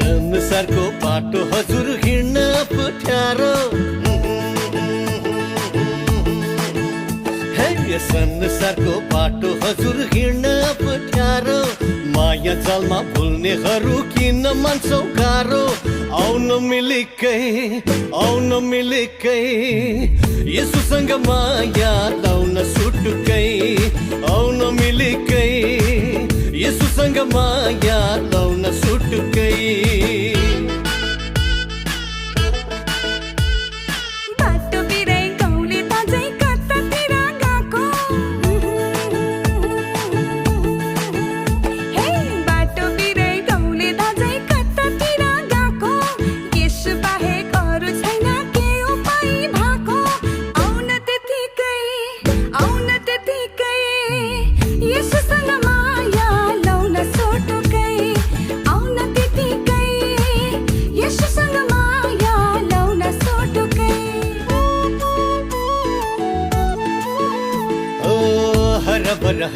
संसारको बाटो हजुर हिँड्न पठ्यारो हे संसारको बाटो हजुर हिँड्न पठ्यारो माया जालमा भुल्नेहरू किन मान्छौ गाह्रो आउन मिलेकै यसुसँग माया लाउन सुटुकै आउन मिलेकै यसुसँग माया लाउन सुटुकै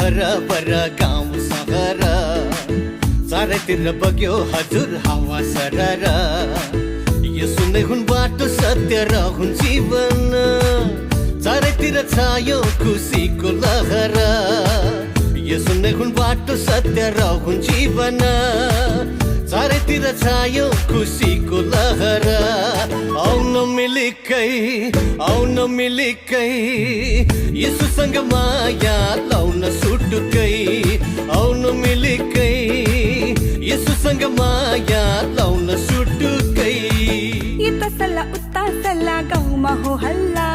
हरबर गाउँ सहर चारैतिर बग्यो हजुर हावा सरर यसो नै हुन् बाटो सत्य र हुन् जीवन चारैतिर छायो खुसीको लहर यसो नै हुन् बाटो सत्य र हुन् जीवन चारैतिर छायो खुसीको लहर आउन मिलेकै यसुसँग माया लाउन सुटुकै आउन मिलेकै यसुसँग माया लाउन सुटुकै यता सल्ला उता सल्ला गाउँमा हो हल्ला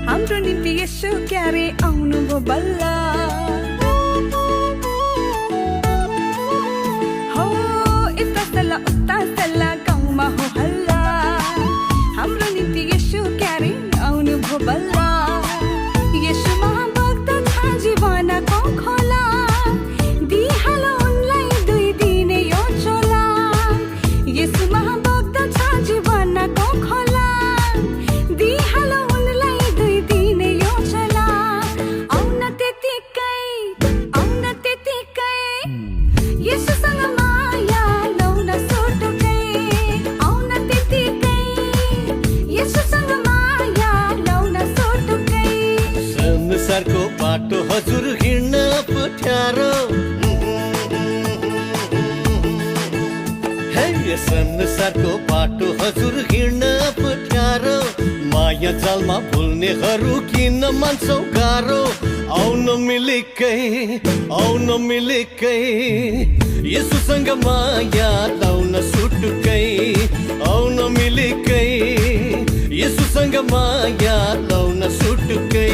हाम्रो निम्ति यसो क्यारे आउनु भो बल्ला हो यता सल्ला उता सल्ला गाउँमा हो हल्ला हाम्रो निम्ति यसो क्यारे आउनु भो बल्ला यसुमा बग्दछ जीवनको खोला दिइहाल उनलाई 2 दिने यो चोला यसुमा बग्दछ जीवनको खोला दिइहाल उनलाई 2 दिने यो चोला आउन त्यतिकै यसुसँग माया लाउन सुटुकै आउन त्यतिकै यसुसँग माया लाउन सुटुकै संसारको बाटो हजुर हिँड्न पठ्यारो हे संसारको बाटो हजुर हिँड्न पठ्यारो माया जालमा भुल्नेहरू किन मान्छौ गाह्रो आउन मिलेकै यसुसँग माया लाउन सुटुकै आउन मिलेकै यसुसँग माया लाउन सुटुकै